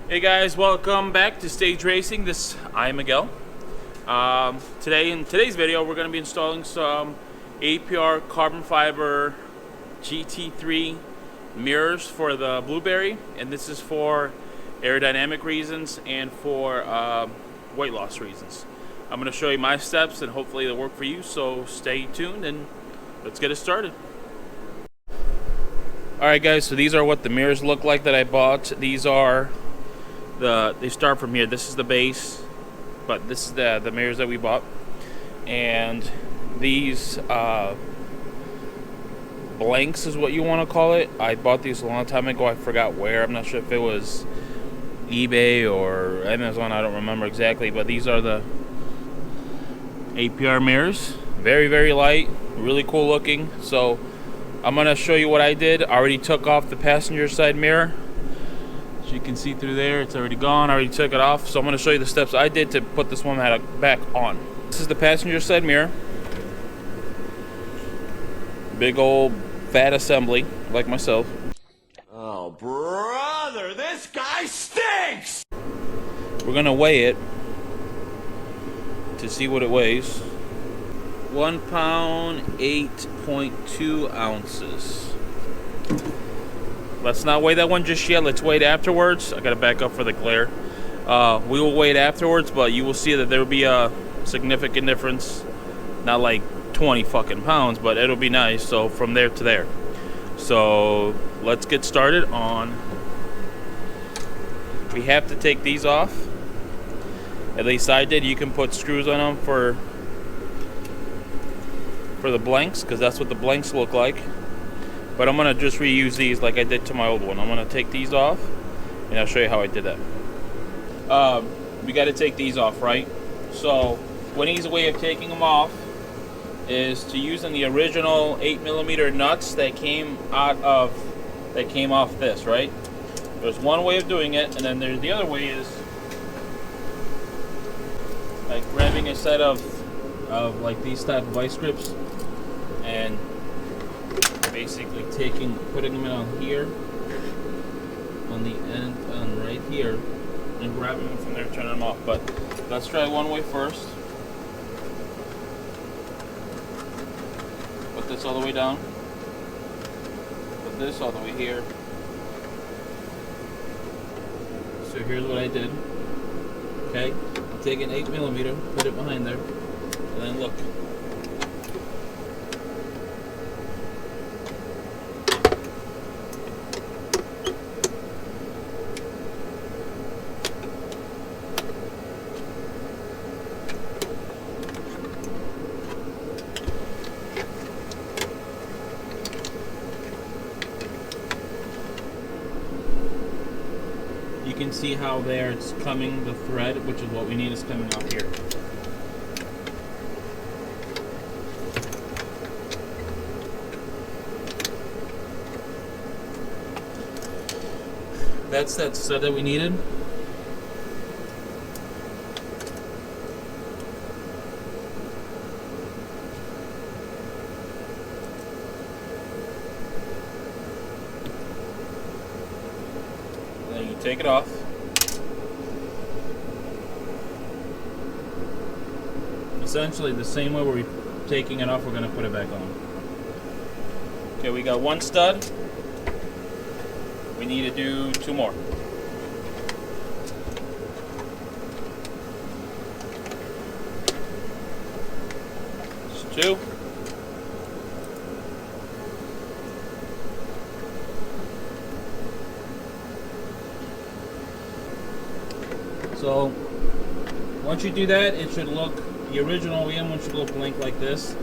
Hey guys, welcome back to Stage Racing. I'm Miguel. In today's video, we're going to be installing some APR carbon fiber GT3 mirrors for the Blueberry, and this is for aerodynamic reasons and for weight loss reasons. I'm going to show you my steps, and hopefully they'll work for you. So stay tuned, and let's get it started. All right, guys. So these are what the mirrors look like that I bought. These are they start from here. This is the base, but this is the mirrors that we bought, and these blanks is what you want to call it. I bought these a long time ago. I forgot where. I'm not sure if it was eBay or Amazon. I don't remember exactly, but these are the APR mirrors. Very, very light, really cool looking. So I'm gonna show you what I did. I already took off the passenger side mirror. As you can see through there, it's already gone. I already took it off. So I'm going to show you the steps I did to put this one back on. This is the passenger side mirror. Big old fat assembly, like myself. Oh, brother, this guy stinks! We're going to weigh it to see what it weighs. 1 pound, 8.2 ounces. Let's not weigh that one just yet. Let's weigh it afterwards. I gotta back up for the glare. We will weigh it afterwards, but you will see that there will be a significant difference. Not like 20 fucking pounds, but it'll be nice. So from there to there. So let's get started on. We have to take these off. At least I did. You can put screws on them for the blanks, because that's what the blanks look like. But I'm going to just reuse these like I did to my old one. I'm going to take these off, and I'll show you how I did that. We got to take these off, right? So one easy way of taking them off is to using the original 8mm nuts that came off this, right? There's one way of doing it, and then the other way is like grabbing a set of like these type of vice grips and basically putting them in on here, on the end, on right here, and grabbing them from there, turning them off. But let's try one way first. Put this all the way down. Put this all the way here. So here's what I did. Okay, take an 8mm, put it behind there, and then look. You can see how there it's coming, the thread, which is what we need, is coming off here. That's that stud that we needed. Then you take it off. Essentially the same way we're taking it off, we're going to put it back on. Okay, we got one stud. We need to do 2 more. Just 2. So once you do that, it should look, the original one should look blank like this.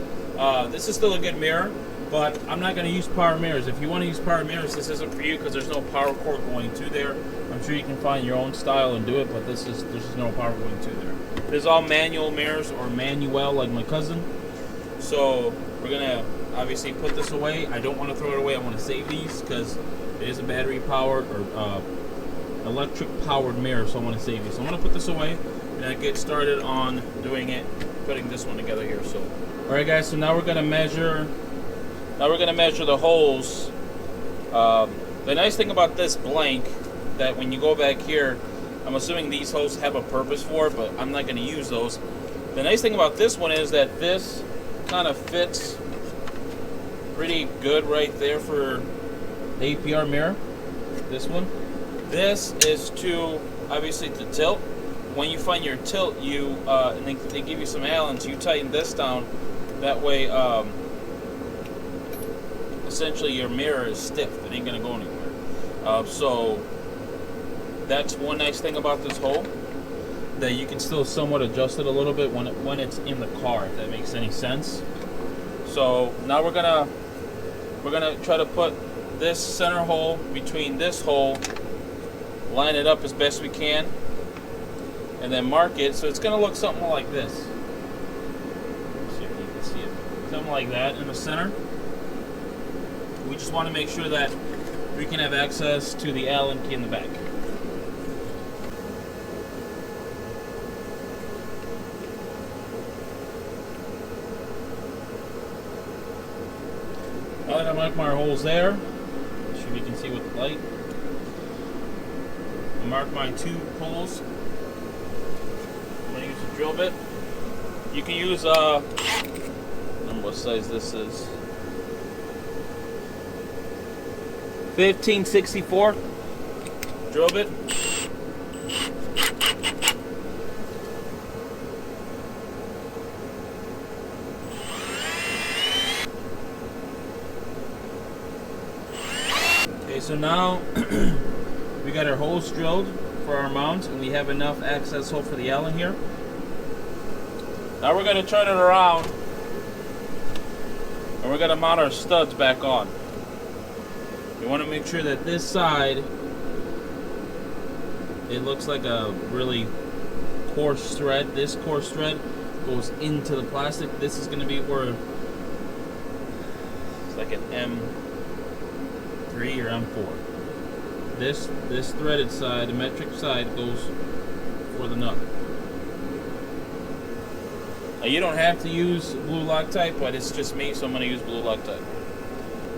This is still a good mirror, but I'm not going to use power mirrors. If you want to use power mirrors, this isn't for you because there's no power cord going to there. I'm sure you can find your own style and do it, but there's just no power going to there. There's all manual mirrors, or manual like my cousin. So we're going to obviously put this away. I don't want to throw it away. I want to save these because it is a battery powered or electric powered mirror, so I want to save these. So I'm going to put this away and I get started on doing it, putting this one together here. So all right guys, so now we're going to measure the holes. The nice thing about this blank, that when you go back here, I'm assuming these holes have a purpose for it, but I'm not going to use those. The nice thing about this one is that this kind of fits pretty good right there for the APR mirror. This one. This is to, obviously, to tilt. When you find your tilt, you and they give you some Allens, you tighten this down. That way, essentially your mirror is stiff. It ain't going to go anywhere. So that's one nice thing about this hole, that you can still somewhat adjust it a little bit when it's in the car, if that makes any sense. So now we're gonna try to put this center hole between this hole, line it up as best we can, and then mark it. So it's gonna look something like this. Let's see if you can see it. Something like that in the center. We just want to make sure that we can have access to the Allen key in the back. Now that I mark my holes there, I'm sure you can see with the light. I mark my 2 holes. I'm going to use a drill bit. You can use, I don't know what size this is. 1564 drill bit. Okay, so now we got our holes drilled for our mount, and we have enough access hole for the Allen here. Now we're going to turn it around, and we're going to mount our studs back on. You want to make sure that this side, it looks like a really coarse thread. This coarse thread goes into the plastic. This is going to be where it's like an M3 or M4. This threaded side, the metric side, goes for the nut. Now you don't have to use blue Loctite, but it's just me, so I'm going to use blue Loctite.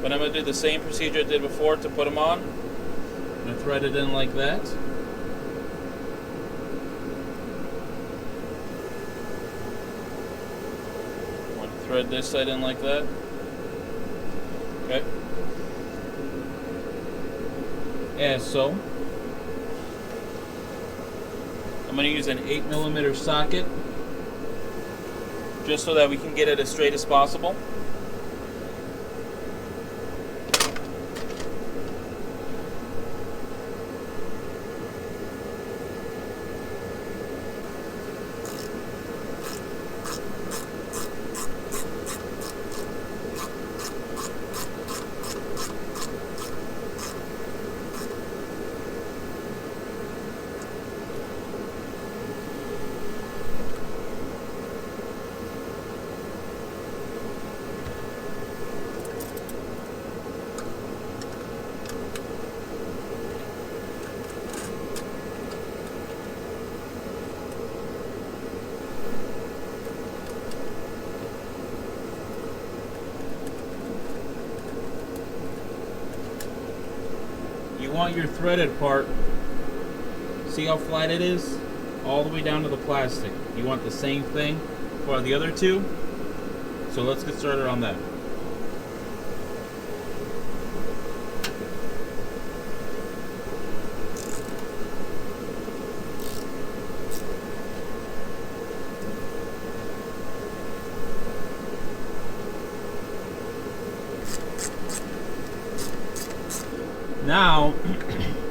But I'm going to do the same procedure I did before to put them on. I'm going to thread it in like that. I'm going to thread this side in like that. Okay. As so. I'm going to use an 8mm socket, just so that we can get it as straight as possible. You want your threaded part, see how flat it is? All the way down to the plastic. You want the same thing for the other two? So let's get started on that. Now,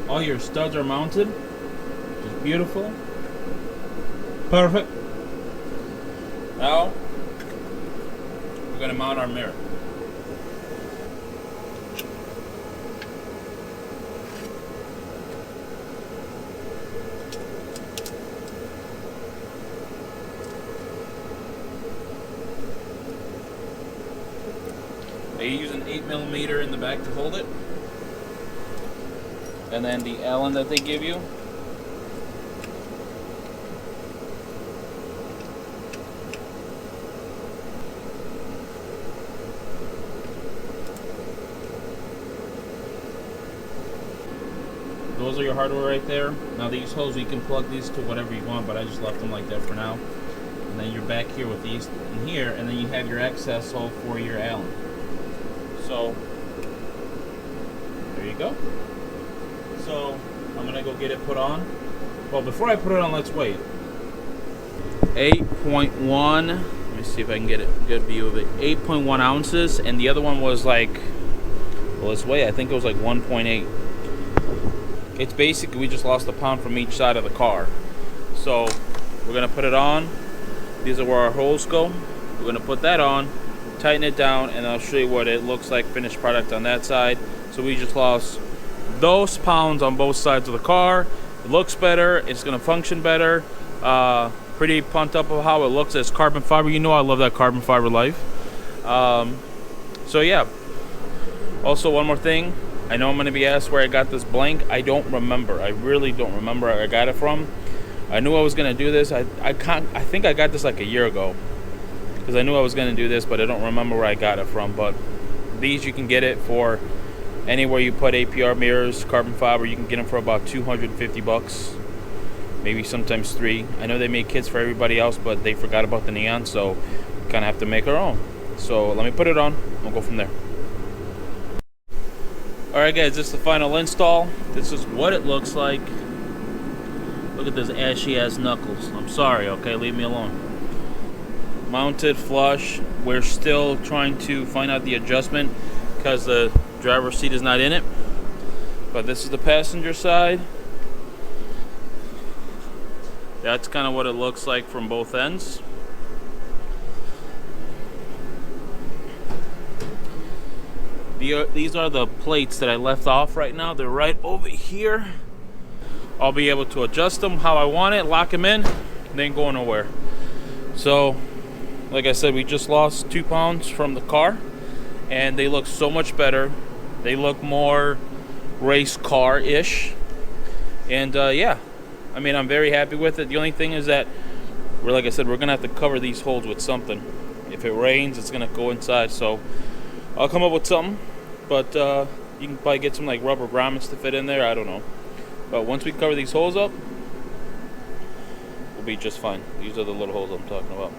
all your studs are mounted, which is beautiful. Perfect. Now, we're going to mount our mirror. They use an 8mm in the back to hold it. And then the Allen that they give you. those are your hardware right there. Now these holes, you can plug these to whatever you want, but I just left them like that for now. And then you're back here with these in here, and then you have your access hole for your Allen. So there you go. So I'm gonna go get it put on. Well, before I put it on, let's wait. 8.1. Let me see if I can get a good view of it. 8.1 ounces, and the other one was like, well, let's wait. I think it was like 1.8. It's basically, we just lost a pound from each side of the car. So we're gonna put it on. These are where our holes go. We're gonna put that on, tighten it down, and I'll show you what it looks like, finished product on that side. So we just lost those pounds on both sides of the car. It looks better, it's gonna function better. Pretty pumped up of how it looks as carbon fiber. You know I love that carbon fiber life. So yeah. Also, one more thing. I know I'm gonna be asked where I got this blank. I don't remember. I really don't remember where I got it from. I knew I was gonna do this. I think I got this like a year ago, because I knew I was gonna do this, but I don't remember where I got it from. But these, you can get it for anywhere you put APR mirrors, carbon fiber. You can get them for about 250 bucks, maybe sometimes $3. I know they make kits for everybody else, but they forgot about the neon, so we kind of have to make our own. So let me put it on. We'll go from there. Alright guys, this is the final install. This is what it looks like. Look at this ashy ass knuckles. I'm sorry, okay? Leave me alone. Mounted flush. We're still trying to find out the adjustment because the driver's seat is not in it. But this is the passenger side. That's kind of what it looks like from both ends. These are the plates that I left off right now. They're right over here. I'll be able to adjust them how I want it, lock them in, they ain't going nowhere. So, like I said, we just lost 2 pounds from the car, and they look so much better. They look more race car-ish. And yeah, I mean, I'm very happy with it. The only thing is that, like I said, we're gonna have to cover these holes with something. If it rains, it's gonna go inside. So I'll come up with something, but you can probably get some like rubber grommets to fit in there. I don't know. But once we cover these holes up, we'll be just fine. These are the little holes I'm talking about.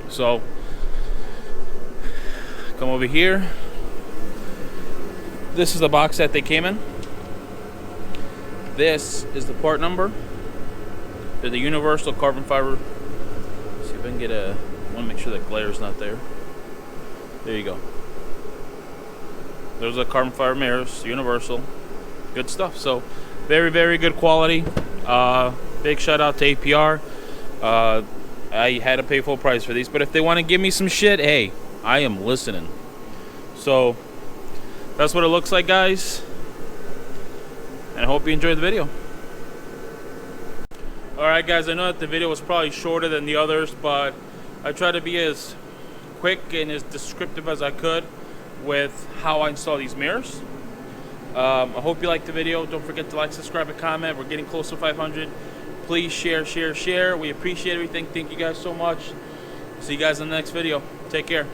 So come over here. This is the box that they came in. This is the part number. They're the universal carbon fiber. Let's see if I can get a. I want to make sure that glare is not there. There you go. Those are carbon fiber mirrors, universal. Good stuff. So very, very good quality. Big shout out to APR. I had to pay full price for these, but if they want to give me some shit, hey, I am listening. So that's what it looks like, guys. And I hope you enjoyed the video. Alright guys, I know that the video was probably shorter than the others, but I tried to be as quick and as descriptive as I could with how I install these mirrors. I hope you liked the video. Don't forget to like, subscribe, and comment. We're getting close to 500. Please share, share, share. We appreciate everything. Thank you guys so much. See you guys in the next video. Take care.